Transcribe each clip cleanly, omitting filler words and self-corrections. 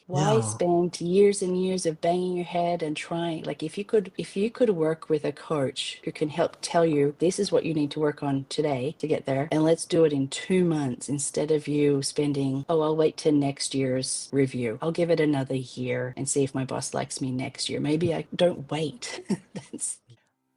why Yeah. spend years and years of banging your head and trying? Like if you could work with a coach who can help tell you this is what you need to work on today to get there, and let's do it in 2 months instead of you spending, oh, I'll wait till next year's review. I'll give it another year and see if my boss likes me next year. Maybe I don't wait. That's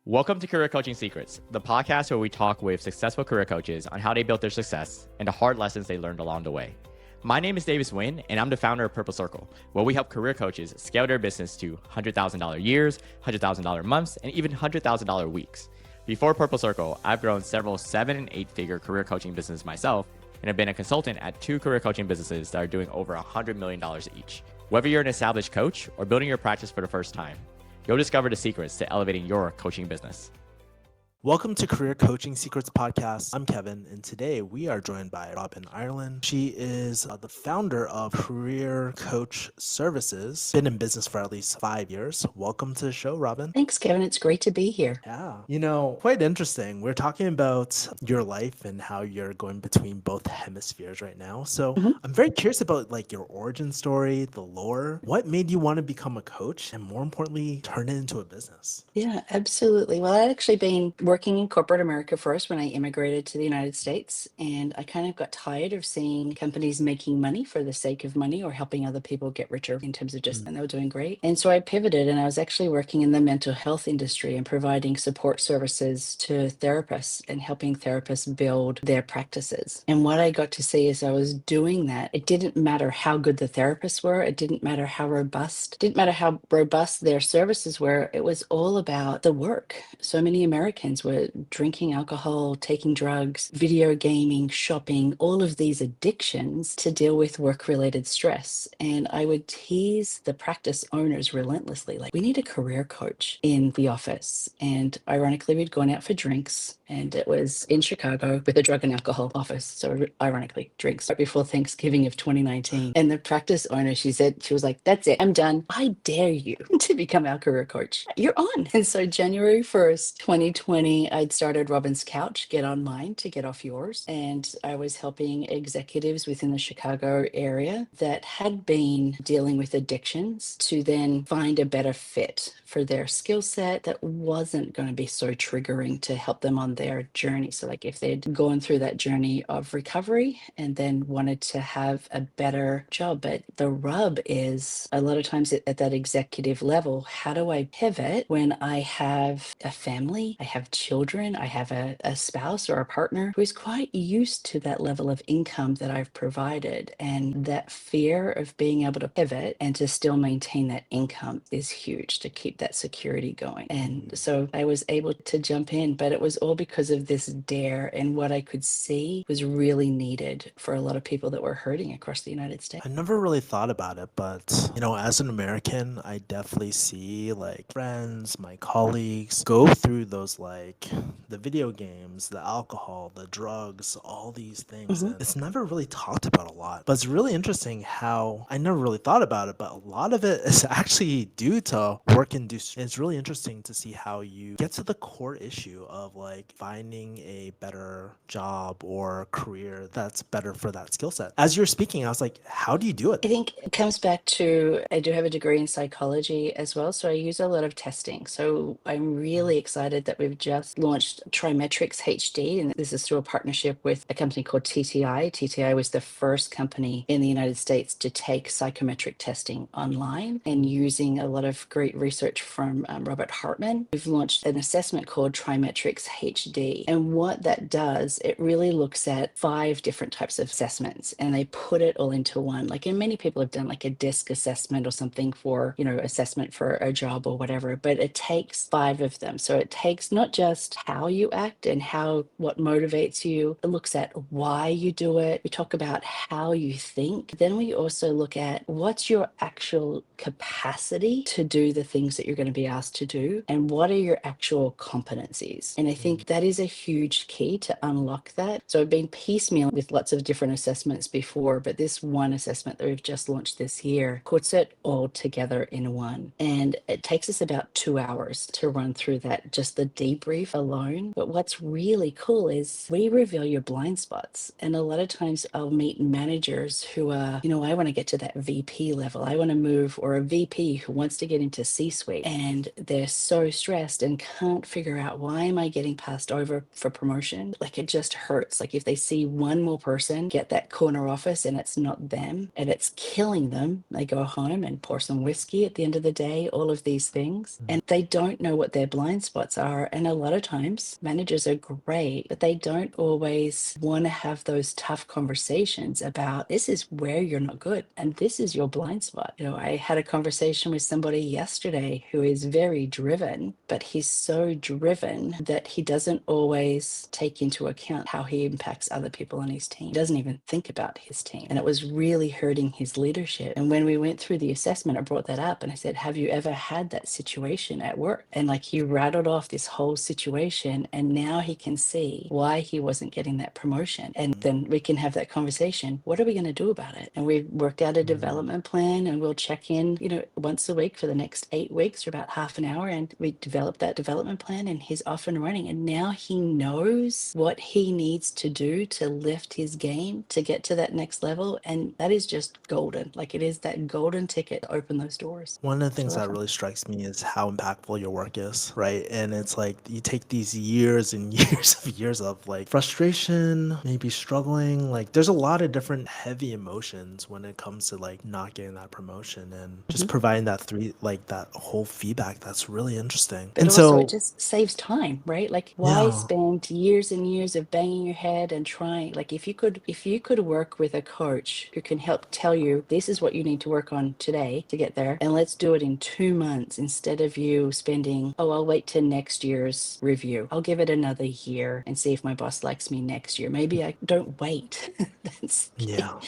Welcome to Career Coaching Secrets, the podcast where we talk with successful career coaches on how they built their success and the hard lessons they learned along the way. My name is Davis Nguyen, and I'm the founder of Purple Circle, where we help career coaches scale their business to $100,000 years, $100,000 months, and even $100,000 weeks. Before Purple Circle, I've grown several 7- and 8-figure career coaching businesses myself, and have been a consultant at 2 career coaching businesses that are doing over $100 million each. Whether you're an established coach or building your practice for the first time, you'll discover the secrets to elevating your coaching business. Welcome to Career Coaching Secrets Podcast. I'm Kevin, and today we are joined by Robyn Ireland. She is the founder of Career Coach Services, been in business for at least 5 years. Welcome to the show, Robyn. Thanks, Kevin. It's great to be here. Yeah. Quite interesting. We're talking about your life and how you're going between both hemispheres right now. So Mhm. I'm very curious about like your origin story, the lore. What made you want to become a coach and more importantly, turn it into a business? Yeah, absolutely. Well, I'd actually been working in corporate America first when I immigrated to the United States, and I kind of got tired of seeing companies making money for the sake of money or helping other people get richer in terms of just, and they were doing great. And so I pivoted and I was actually working in the mental health industry and providing support services to therapists and helping therapists build their practices. And what I got to see as I was doing that, it didn't matter how good the therapists were, it didn't matter how robust, didn't matter how robust their services were, it was all about the work. So many Americans were drinking alcohol, taking drugs, video gaming, shopping, all of these addictions to deal with work-related stress. And I would tease the practice owners relentlessly, like, we need a career coach in the office. And ironically, we'd gone out for drinks, and it was in Chicago with a drug and alcohol office. So ironically, drinks right before Thanksgiving of 2019. And the practice owner, she was like, that's it, I'm done. I dare you to become our career coach. You're on. And so January 1st, 2020, I'd started Robyn's Couch, Get Online to Get Off Yours. And I was helping executives within the Chicago area that had been dealing with addictions to then find a better fit for their skill set that wasn't going to be so triggering to help them on their journey. So like if they'd gone through that journey of recovery and then wanted to have a better job. But the rub is a lot of times at that executive level, how do I pivot when I have a family, I have children, I have a spouse or a partner who is quite used to that level of income that I've provided. And that fear of being able to pivot and to still maintain that income is huge to keep that security going. And so I was able to jump in, but it was all because of this dare and what I could see was really needed for a lot of people that were hurting across the United States. I never really thought about it, but as an American, I definitely see like friends, my colleagues go through those like the video games, the alcohol, the drugs, all these things. Mhm. And it's never really talked about a lot. But it's really interesting how I never really thought about it, but a lot of it is actually due to work induced. It's really interesting to see how you get to the core issue of like finding a better job or career that's better for that skill set. As you're speaking, I was like, how do you do it? I think it comes back to I do have a degree in psychology as well, so I use a lot of testing. So I'm really excited that we've just launched Trimetrics HD, and this is through a partnership with a company called TTI. TTI was the first company in the United States to take psychometric testing online, and using a lot of great research from Robert Hartman, we've launched an assessment called Trimetrics HD. And what that does, it really looks at 5 different types of assessments, and they put it all into one. Like, and many people have done like a DISC assessment or something for, assessment for a job or whatever, but it takes 5 of them. So it takes not just how you act and what motivates you, it looks at why you do it. We talk about how you think. Then we also look at what's your actual capacity to do the things that you're going to be asked to do, and what are your actual competencies. And I think that is a huge key to unlock that. So I've been piecemeal with lots of different assessments before, but this one assessment that we've just launched this year puts it all together in one. And it takes us about 2 hours to run through that, just the debrief alone. But what's really cool is we reveal your blind spots. And a lot of times I'll meet managers who are, I want to get to that VP level. I want to move, or a VP who wants to get into C-suite. And they're so stressed and can't figure out, why am I getting passed over for promotion? Like, it just hurts. Like, if they see one more person get that corner office and it's not them and it's killing them, they go home and pour some whiskey at the end of the day, all of these things. And they don't know what their blind spots are. And a lot of times managers are great, but they don't always want to have those tough conversations about, this is where you're not good and this is your blind spot. I had a conversation with somebody yesterday who is very driven, but he's so driven that he doesn't always take into account how he impacts other people on his team. He doesn't even think about his team. And it was really hurting his leadership. And when we went through the assessment, I brought that up and I said, have you ever had that situation at work? And like, he rattled off this whole situation, and now he can see why he wasn't getting that promotion. And then we can have that conversation. What are we going to do about it? And we've worked out a development plan, and we'll check in, once a week for the next 8 weeks for about half an hour. And we developed that development plan, and he's off and running. And now he knows what he needs to do to lift his game to get to that next level. And that is just golden. Like, it is that golden ticket to open those doors. One of the things So that awesome. really strikes me is how impactful your work is, right? And it's like you take these years and years of like frustration, maybe struggling. Like, there's a lot of different heavy emotions when it comes to like not getting that promotion, and just providing that whole feedback. That's really interesting. But And also, it so, just saves time, right? Like, why yeah. spend years and years of banging your head and trying? Like, if you could work with a coach who can help tell you, this is what you need to work on today to get there, and let's do it in 2 months, instead of you spending, oh, I'll wait till next year's review. I'll give it another year and see if my boss likes me next year. Maybe I don't wait. That's Yeah.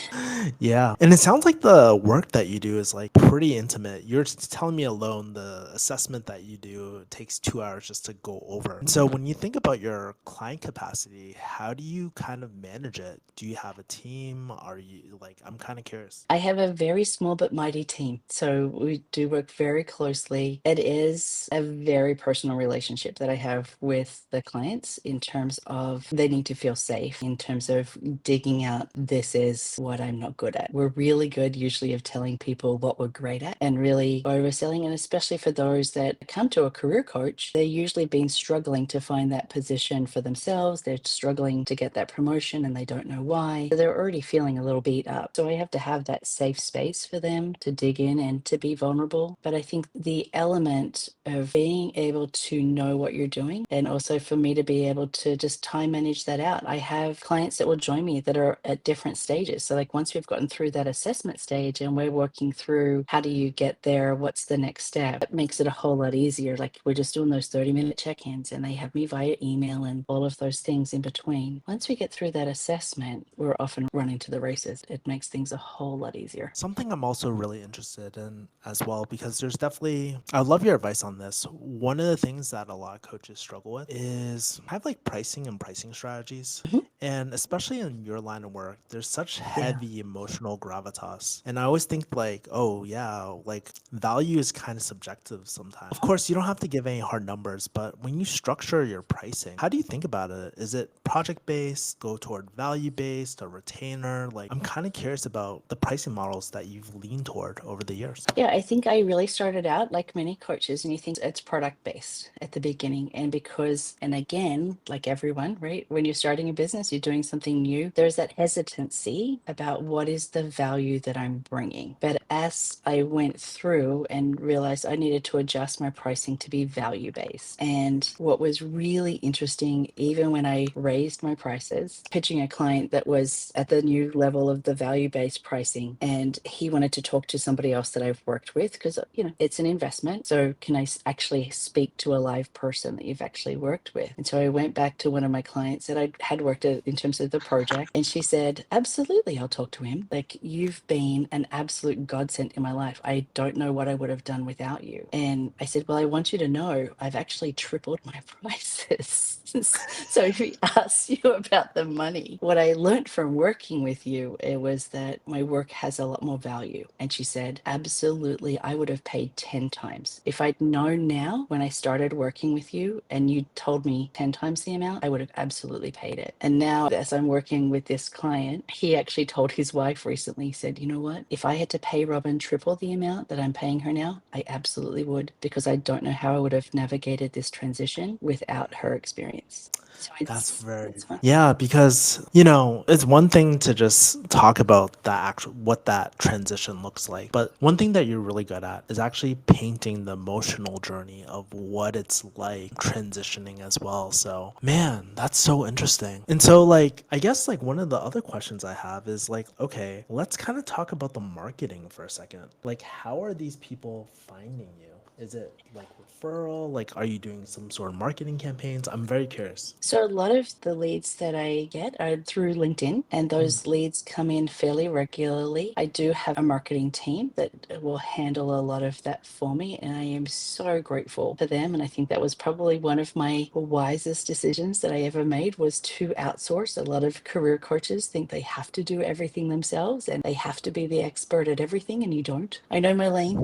Yeah. And it sounds like the work that you do is like pretty intimate. You're just telling me alone the assessment that you do takes 2 hours just to go over. And so when you think about your client capacity, how do you kind of manage it? Do you have a team? Are you like, I'm kind of curious. I have a very small but mighty team. So we do work very closely. It is a very personal relationship that I have with the clients, in terms of they need to feel safe, in terms of digging out, this is what I'm not good at. We're really good usually of telling people what we're great at and really overselling. And especially for those that come to a career coach, they're usually been struggling to find that position for themselves. They're struggling to get that promotion and they don't know why. So they're already feeling a little beat up. So I have to have that safe space for them to dig in and to be vulnerable. But I think the element of being able to know what you're doing, and also for me to be able to just time manage that out. I have clients that will join me that are at different stages. So like, once we've gotten through that assessment stage and we're working through, how do you get there? What's the next step? It makes it a whole lot easier. Like, we're just doing those 30-minute check-ins and they have me via email and all of those things in between. Once we get through that assessment, we're often running to the races. It makes things a whole lot easier. Something I'm also really interested in as well, because there's definitely, I love your advice on this. One of the things that a lot of coaches struggle with is kind of like pricing and pricing strategies. And especially in your line of work, there's such heavy emotional gravitas. And I always think like, oh yeah, like value is kind of subjective sometimes. Of course, you don't have to give any hard numbers, but when you structure your pricing, how do you think about it? Is it project based, go toward value based, a retainer? Like, I'm kind of curious about the pricing models that you've leaned toward over the years. Yeah, I think I really started out like many coaches, and you think it's product based at the beginning. And because, and again, like everyone, right, when you're starting a business, you're doing something new, there's that hesitancy about what is the value that I'm bringing. But as I went through and realized I needed to adjust my pricing to be value based. And what was really interesting, even when I raised my prices, pitching a client that was at the new level of the value based pricing, and he wanted to talk to somebody else that I've worked with, because it's an investment. So can I actually speak to a live person that you've actually worked with? And so I went back to one of my clients that I had worked at in terms of the project, and she said, absolutely, I'll talk to him. Like, you've been an absolute godsend in my life. I don't know what I would have done without you. And I said, well, I want you to know I've actually tripled my prices. So if he asks you about the money, what I learned from working with you, it was that my work has a lot more value. And she said, absolutely, I would have paid 10 times. If I'd known now when I started working with you and you told me 10 times the amount, I would have absolutely paid it. And now as I'm working with this client, he actually told his wife recently, he said, you know what, if I had to pay Robyn triple the amount that I'm paying her now, I absolutely would, because I don't know how I would have navigated this transition without her experience. So That's very, it's fun. yeah, because, you know, it's one thing to just talk about that actual, what that transition looks like. But one thing that you're really good at is actually painting the emotional journey of what it's like transitioning as well. So, man, that's so interesting. And so, like, I guess, like, one of the other questions I have is, like, okay, let's kind of talk about the marketing for a second. Like, how are these people finding you? Is it like referral? Like, are you doing some sort of marketing campaigns? I'm very curious. So a lot of the leads that I get are through LinkedIn, and those leads come in fairly regularly. I do have a marketing team that will handle a lot of that for me, and I am so grateful for them. And I think that was probably one of my wisest decisions that I ever made, was to outsource. A lot of career coaches think they have to do everything themselves and they have to be the expert at everything, and you don't. I know my lane.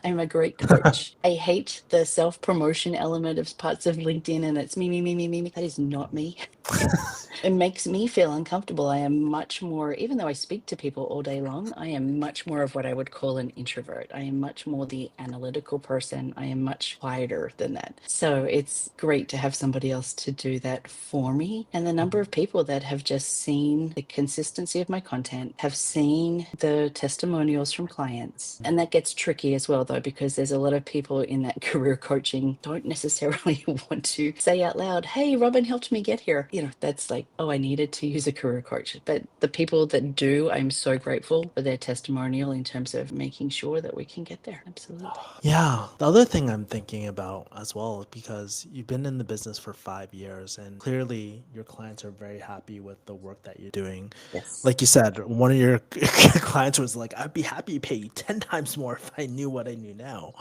I'm a great coach. I hate the self promotion element of parts of LinkedIn, and it's me, me, me, me, me, me. That is not me. It makes me feel uncomfortable. I am much more, even though I speak to people all day long, I am much more of what I would call an introvert. I am much more the analytical person. I am much quieter than that. So it's great to have somebody else to do that for me. And the number of people that have just seen the consistency of my content, have seen the testimonials from clients. And that gets tricky as well, though, because there's a lot of people in that career coaching don't necessarily want to say out loud, hey, Robyn helped me get here. You know, that's like, oh, I needed to use a career coach. But the people that do, I'm so grateful for their testimonial in terms of making sure that we can get there. Absolutely. Yeah. The other thing I'm thinking about as well, because you've been in the business for 5 years and clearly your clients are very happy with the work that you're doing. Yes. Like you said, one of your clients was like, I'd be happy to pay you 10 times more if I knew what I knew now.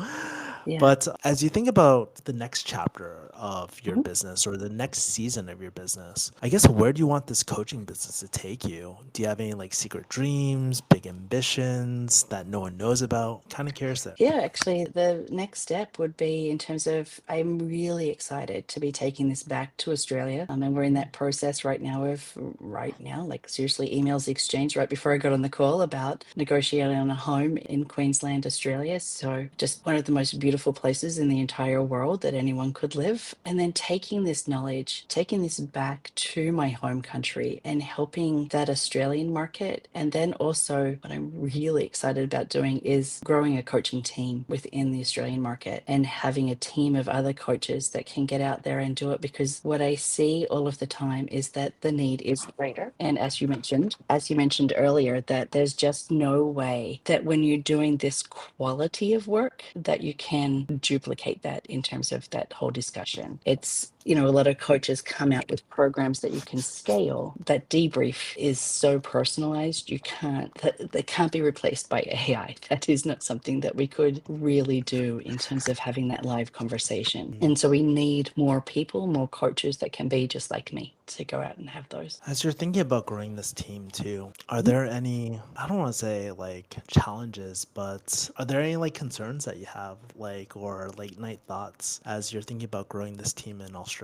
Yeah. But as you think about the next chapter of your Mhm. business or the next season of your business, I guess where do you want this coaching business to take you? Do you have any like secret dreams, big ambitions that no one knows about? Kind of curious there. Yeah, actually, the next step would be in terms of, I'm really excited to be taking this back to Australia. And we're in that process right now, like seriously, emails exchanged right before I got on the call about negotiating on a home in Queensland, Australia. So just one of the most beautiful places in the entire world that anyone could live. And then taking this knowledge, taking this back to my home country and helping that Australian market. And then also what I'm really excited about doing is growing a coaching team within the Australian market and having a team of other coaches that can get out there and do it, because what I see all of the time is that the need is greater. And as you mentioned earlier, that there's just no way that when you're doing this quality of work that you can duplicate that in terms of that whole discussion. It's, you know, a lot of coaches come out with programs that you can scale. That debrief is so personalized, you can't, that can't be replaced by AI. That is not something that we could really do in terms of having that live conversation. And so we need more people, more coaches that can be just like me to go out and have those. As you're thinking about growing this team too, are Mhm. there any, I don't want to say like challenges, but are there any like concerns that you have, like, or late night thoughts as you're thinking about growing this team in Australia?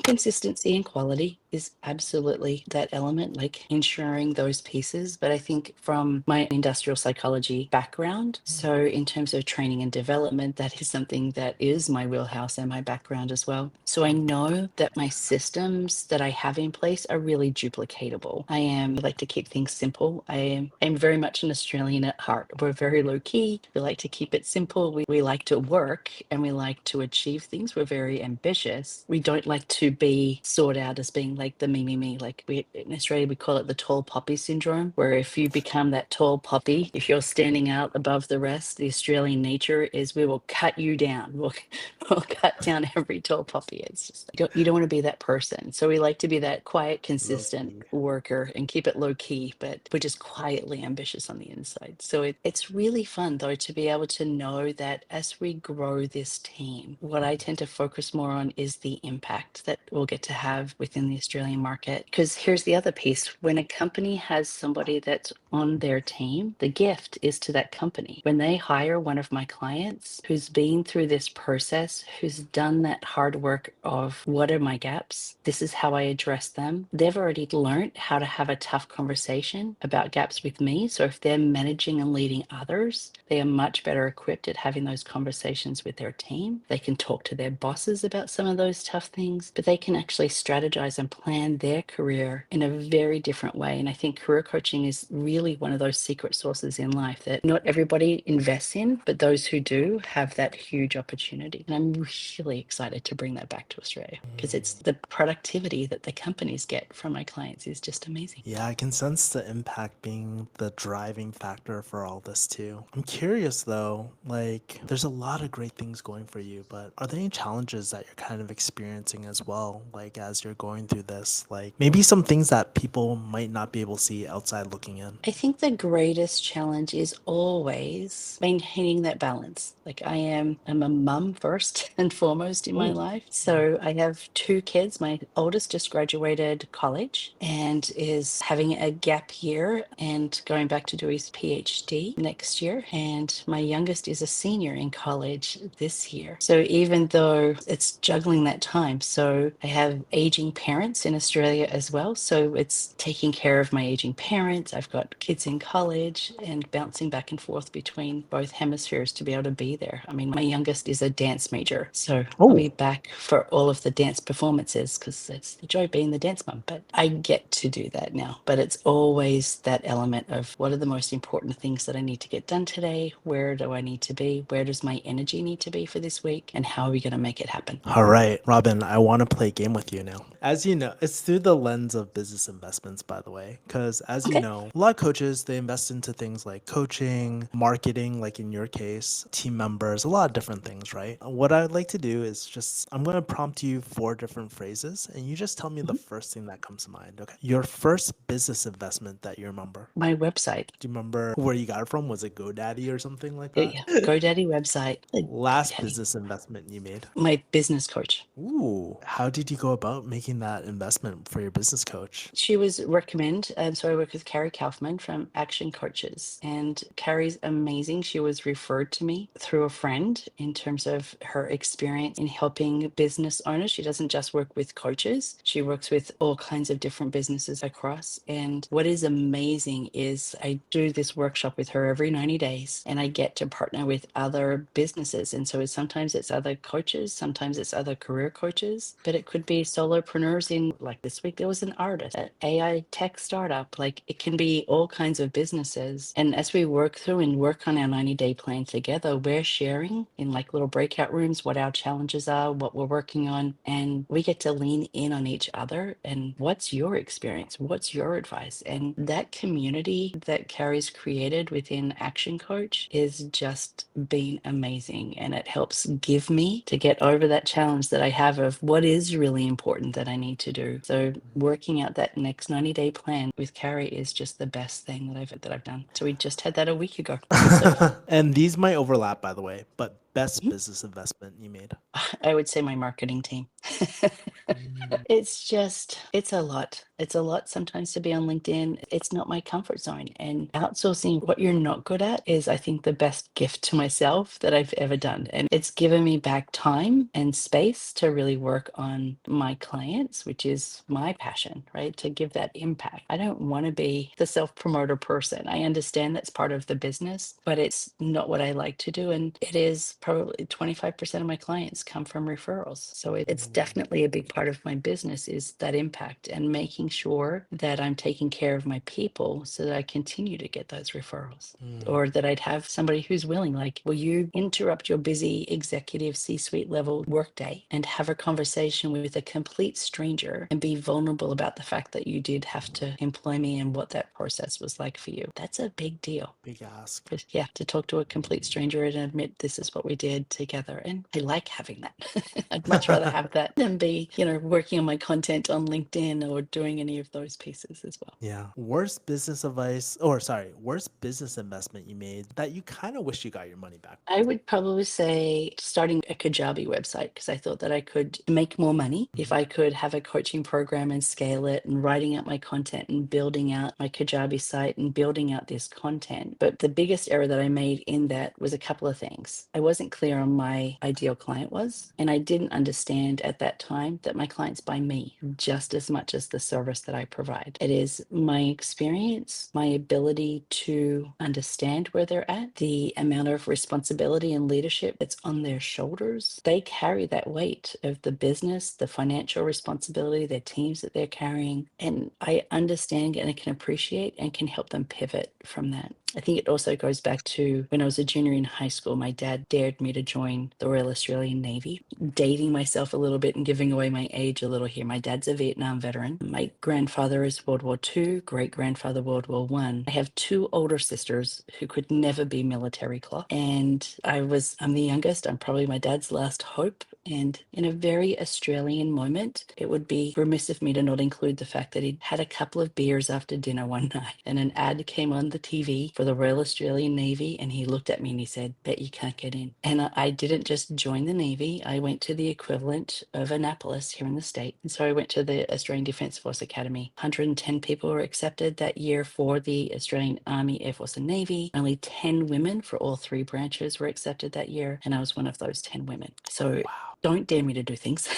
Consistency and quality is absolutely that element, like ensuring those pieces. But I think from my industrial psychology background, so in terms of training and development, that is something that is my wheelhouse and my background as well. So I know that my systems that I have in place are really duplicatable. I like to keep things simple. I'm very much an Australian at heart. We're very low key. We like to keep it simple. We like to work and we like to achieve things. We're very ambitious. We don't like to be sought out as being like the me, me, me. Like we in Australia, we call it the tall poppy syndrome, where if you become that tall poppy, if you're standing out above the rest, the Australian nature is we will cut you down. We'll cut down every tall poppy. It's just, you don't want to be that person. So we like to be that quiet, Low consistent key. worker and keep it low key, but we're just quietly ambitious on the inside. So it's really fun, though, to be able to know that as we grow this team, what I tend to focus more on is the impact that we'll get to have within the Australian market. Because here's the other piece: when a company has somebody that's on their team, the gift is to that company. When they hire one of my clients who's been through this process, who's done that hard work of what are my gaps? This is how I address them. They've already learned how to have a tough conversation about gaps with me. So if they're managing and leading others, they are much better equipped at having those conversations with their team. They can talk to their bosses about some of those tough things, but they can actually strategize and plan their career in a very different way. And I think career coaching is really one of those secret sources in life that not everybody invests in, but those who do have that huge opportunity. And I'm really excited to bring that back to Australia because it's the productivity that the companies get from my clients is just amazing. Yeah, I can sense the impact being the driving factor for all this too. I'm curious though, like there's a lot of great things going for you, but are there any challenges that you're kind of experiencing as well, like as you're going through this? Like maybe some things that people might not be able to see outside looking in. I think the greatest challenge is always maintaining that balance. Like I'm a mum first and foremost in my Oh. life. So I have two kids. My oldest just graduated college and is having a gap year and going back to do his PhD next year. And my youngest is a senior in college this year. So even though it's juggling that time, so I have aging parents in Australia as well. So it's taking care of my aging parents. I've got kids in college and bouncing back and forth between both hemispheres to be able to be there. I mean, my youngest is a dance major, so I'll be Oh. back for all of the dance performances because it's the joy of being the dance mum. But I get to do that now. But it's always that element of what are the most important things that I need to get done today? Where do I need to be? Where does my energy need to be for this week? And how are we going to make it happen? All right, Robin, I want to play a game with you now. As you know, it's through the lens of business investments, by the way, because as you Okay. know, a lot of coaches, they invest into things like coaching, marketing, like in your case, team members, a lot of different things, right? What I'd like to do is just, I'm going to prompt you 4 different phrases, and you just tell me the Mhm. first thing that comes to mind, okay? Your first business investment that you remember. My website. Do you remember where you got it from? Was it GoDaddy or something like that? Yeah, GoDaddy website. Last GoDaddy. business investment you made. My business coach. Ooh, how did you go about making that investment for your business coach? She was recommend. So I work with Carrie Kaufman from Action Coaches, and Carrie's amazing. She was referred to me through a friend in terms of her experience in helping business owners. She doesn't just work with coaches; she works with all kinds of different businesses across. And what is amazing is I do this workshop with her every 90 days, and I get to partner with other businesses. And so sometimes it's other coaches, sometimes it's other career coaches, but it could be solopreneurs in, like this week, there was an artist, an AI tech startup. Like it can be all kinds of businesses. And as we work through and work on our 90-day plan together, we're sharing in like little breakout rooms what our challenges are, what we're working on, and we get to lean in on each other. And what's your experience? What's your advice? And that community that Carrie's created within Action Coach is just been amazing. And it helps give me to get over that challenge that I have of what is really important that I need to do. So working out that next 90-day plan with Carrie is just the best thing that I've done. So we just had that a week ago. So And these might overlap, by the way, but best mhm, business investment you made. I would say my marketing team. Mm. It's just, it's a lot. It's a lot sometimes to be on LinkedIn. It's not my comfort zone. And outsourcing what you're not good at is, I think, the best gift to myself that I've ever done. And it's given me back time and space to really work on my clients, which is my passion, right? To give that impact. I don't want to be the self promoter person. I understand that's part of the business, but it's not what I like to do. And it is probably 25% of my clients come from referrals. So it's definitely a big part of my business is that impact and making sure that I'm taking care of my people so that I continue to get those referrals. Or that I'd have somebody who's willing, like, will you interrupt your busy executive C-suite level workday and have a conversation with a complete stranger and be vulnerable about the fact that you did have to employ me and what that process was like for you? That's a big deal. Big ask. But yeah, to talk to a complete stranger and admit this is what we we did together. And I like having that. I'd much rather have that than be, working on my content on LinkedIn or doing any of those pieces as well. Yeah. Worst business advice, or sorry, worst business investment you made that you kind of wish you got your money back? I would probably say starting a Kajabi website, because I thought that I could make more money if I could have a coaching program and scale it, and writing out my content and building out my Kajabi site and building out this content. But the biggest error that I made in that was a couple of things. I wasn't clear on my ideal client was, and I didn't understand at that time that my clients buy me just as much as the service that I provide. It is my experience, my ability to understand where they're at, the amount of responsibility and leadership that's on their shoulders. They carry that weight of the business, the financial responsibility, their teams that they're carrying. And I understand and I can appreciate and can help them pivot from that. I think it also goes back to when I was a junior in high school, my dad dared me to join the Royal Australian Navy. Dating myself a little bit and giving away my age a little here. My dad's a Vietnam veteran. My grandfather is World War II, great grandfather World War I. I have two older sisters who could never be military cloth. And I'm the youngest. I'm probably my dad's last hope. And in a very Australian moment, it would be remiss of me to not include the fact that he'd had a couple of beers after dinner one night, and an ad came on the TV for the Royal Australian Navy, and he looked at me and he said, "Bet you can't get in." And I didn't just join the Navy, I went to the equivalent of Annapolis here in the state. And so I went to the Australian Defence Force Academy. 110 people were accepted that year for the Australian Army, Air Force and Navy. Only 10 women for all three branches were accepted that year, and I was one of those 10 women. So don't dare me to do things.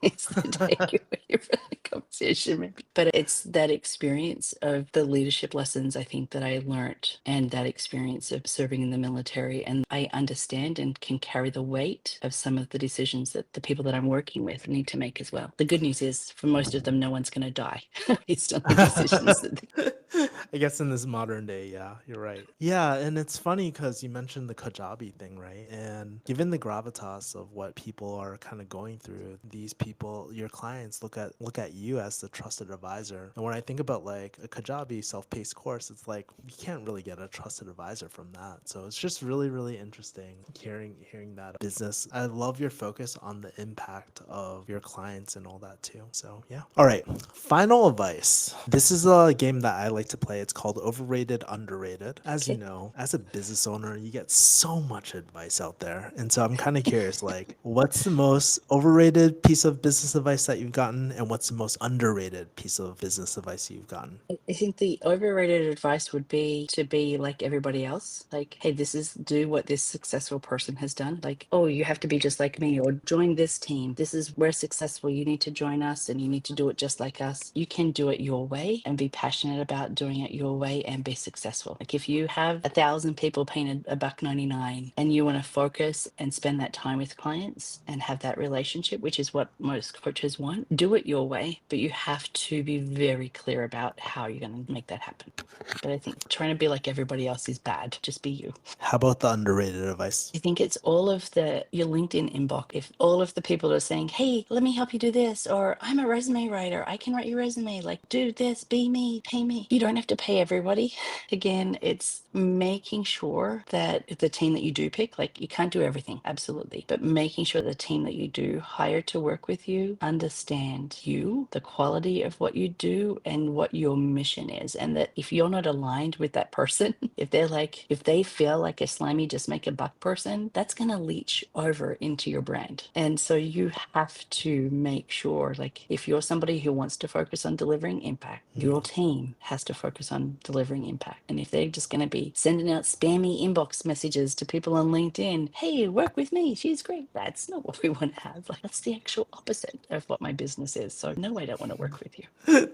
It's the take away from the conversation, maybe. But it's that experience of the leadership lessons I think that I learned, and that experience of serving in the military. And I understand and can carry the weight of some of the decisions that the people that I'm working with need to make as well. The good news is, for most of them, no one's going to die based on the decisions that they. I guess in this modern day, yeah, you're right. Yeah, and it's funny because you mentioned the Kajabi thing, right? And given the gravitas of what people are kind of going through, these people, your clients, look at you as the trusted advisor. And when I think about like a Kajabi self-paced course, it's like you can't really get a trusted advisor from that. So it's just really, really interesting hearing that business. I love your focus on the impact of your clients and all that too. So yeah. All right. Final advice. This is a game that I like to play. It's called Overrated, Underrated. As you know, as a business owner, you get so much advice out there. And so I'm kind of curious, like, what's the most overrated piece of business advice that you've gotten? And what's the most underrated piece of business advice you've gotten? I think the overrated advice would be to be like everybody else. Like, hey, do what this successful person has done. Like, oh, you have to be just like me, or join this team. We're successful. You need to join us and you need to do it just like us. You can do it your way and be passionate about doing it your way and be successful. Like, if you have 1,000 people paying $1.99 and you want to focus and spend that time with clients and have that relationship, which is what most coaches want, do it your way. But you have to be very clear about how you're going to make that happen. But I think trying to be like everybody else is bad. Just be you. How about the underrated advice? I think it's all of your LinkedIn inbox. If all of the people are saying, "Hey, let me help you do this," or "I'm a resume writer, I can write your resume, like do this, be me, pay me." You don't have to pay everybody. Again, it's making sure that the team that you do pick, like, you can't do everything, absolutely, but making sure the team that you do hire to work with you understand you, the quality of what you do, and what your mission is. And that if you're not aligned with that person, if they feel like a slimy just make a buck person, that's going to leach over into your brand. And so you have to make sure, like, if you're somebody who wants to focus on delivering impact, your team has to focus on delivering impact. And if they're just going to be sending out spammy inbox messages to people on LinkedIn, "Hey, work with me, she's great," that's not what we want to have. Like, that's the actual opposite of what my business is. So no, I don't want to work with you.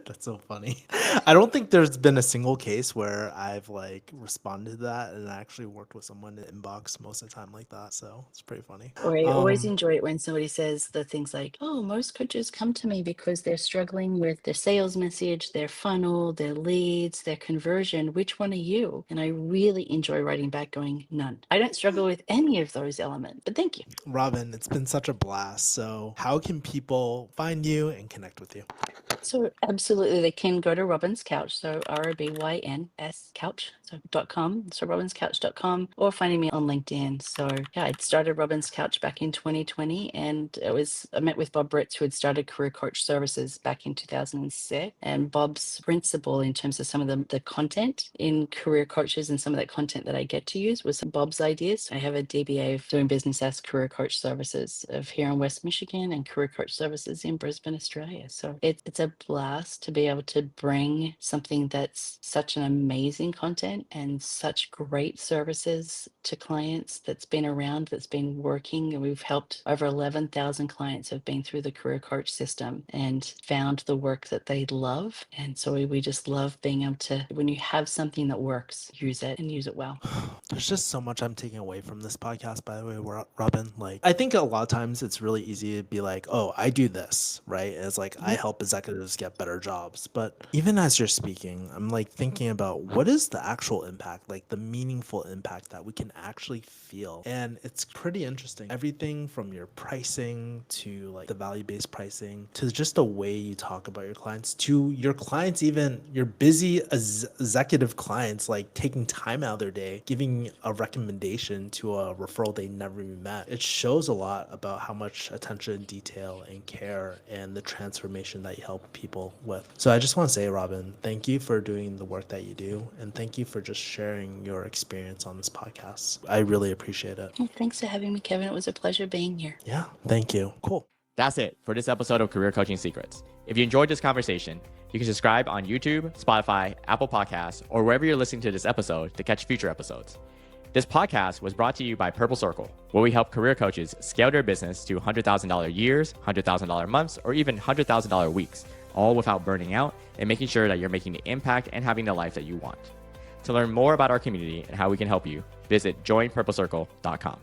That's so funny. I don't think there's been a single case where I've like responded to that and I actually worked with someone in inbox most of the time like that. So it's pretty funny. Or I always enjoy it when somebody says the things like, "Oh, most coaches come to me because they're struggling with their sales message, their funnel, their lead leads, their conversion, which one are you? And I really enjoy writing back going, none. I don't struggle with any of those elements, but thank you. Robyn, it's been such a blast. So how can people find you and connect with you? So absolutely, they can go to Robyn's Couch, so ROBYNS Couch, so .com, so robynscouch.com, or finding me on LinkedIn. So yeah, I started Robyn's Couch back in 2020, and I met with Bob Ritz, who had started Career Coach Services back in 2006. And Bob's principle in terms of some of the content in career coaches and some of that content that I get to use was Bob's ideas. I have a DBA of doing business as Career Coach Services of here in West Michigan and Career Coach Services in Brisbane, Australia. So it's a blast to be able to bring something that's such an amazing content and such great services to clients that's been around, that's been working. And we've helped over 11,000 clients have been through the career coach system and found the work that they love. And so we just love being able to, when you have something that works, use it and use it well. There's just so much I'm taking away from this podcast, by the way, Robyn. Like, I think a lot of times it's really easy to be like, oh, I do this, right? And it's like, I help executives get better jobs. But even as you're speaking, I'm like thinking about what is the actual impact, like the meaningful impact that we can actually feel. And it's pretty interesting. Everything from your pricing to like the value-based pricing to just the way you talk about your clients to your clients, even your busy executive clients, like taking time out of their day, giving a recommendation to a referral they never even met. It shows a lot about how much attention, detail, and care and the transformation that you help people with. So I just want to say, Robyn, thank you for doing the work that you do. And thank you for just sharing your experience on this podcast. I really appreciate it. Well, thanks for having me, Kevin. It was a pleasure being here. Yeah, thank you. Cool. That's it for this episode of Career Coaching Secrets. If you enjoyed this conversation, you can subscribe on YouTube, Spotify, Apple Podcasts, or wherever you're listening to this episode to catch future episodes. This podcast was brought to you by Purple Circle, where we help career coaches scale their business to $100,000 years, $100,000 months, or even $100,000 weeks, all without burning out and making sure that you're making the impact and having the life that you want. To learn more about our community and how we can help you, visit joinpurplecircle.com.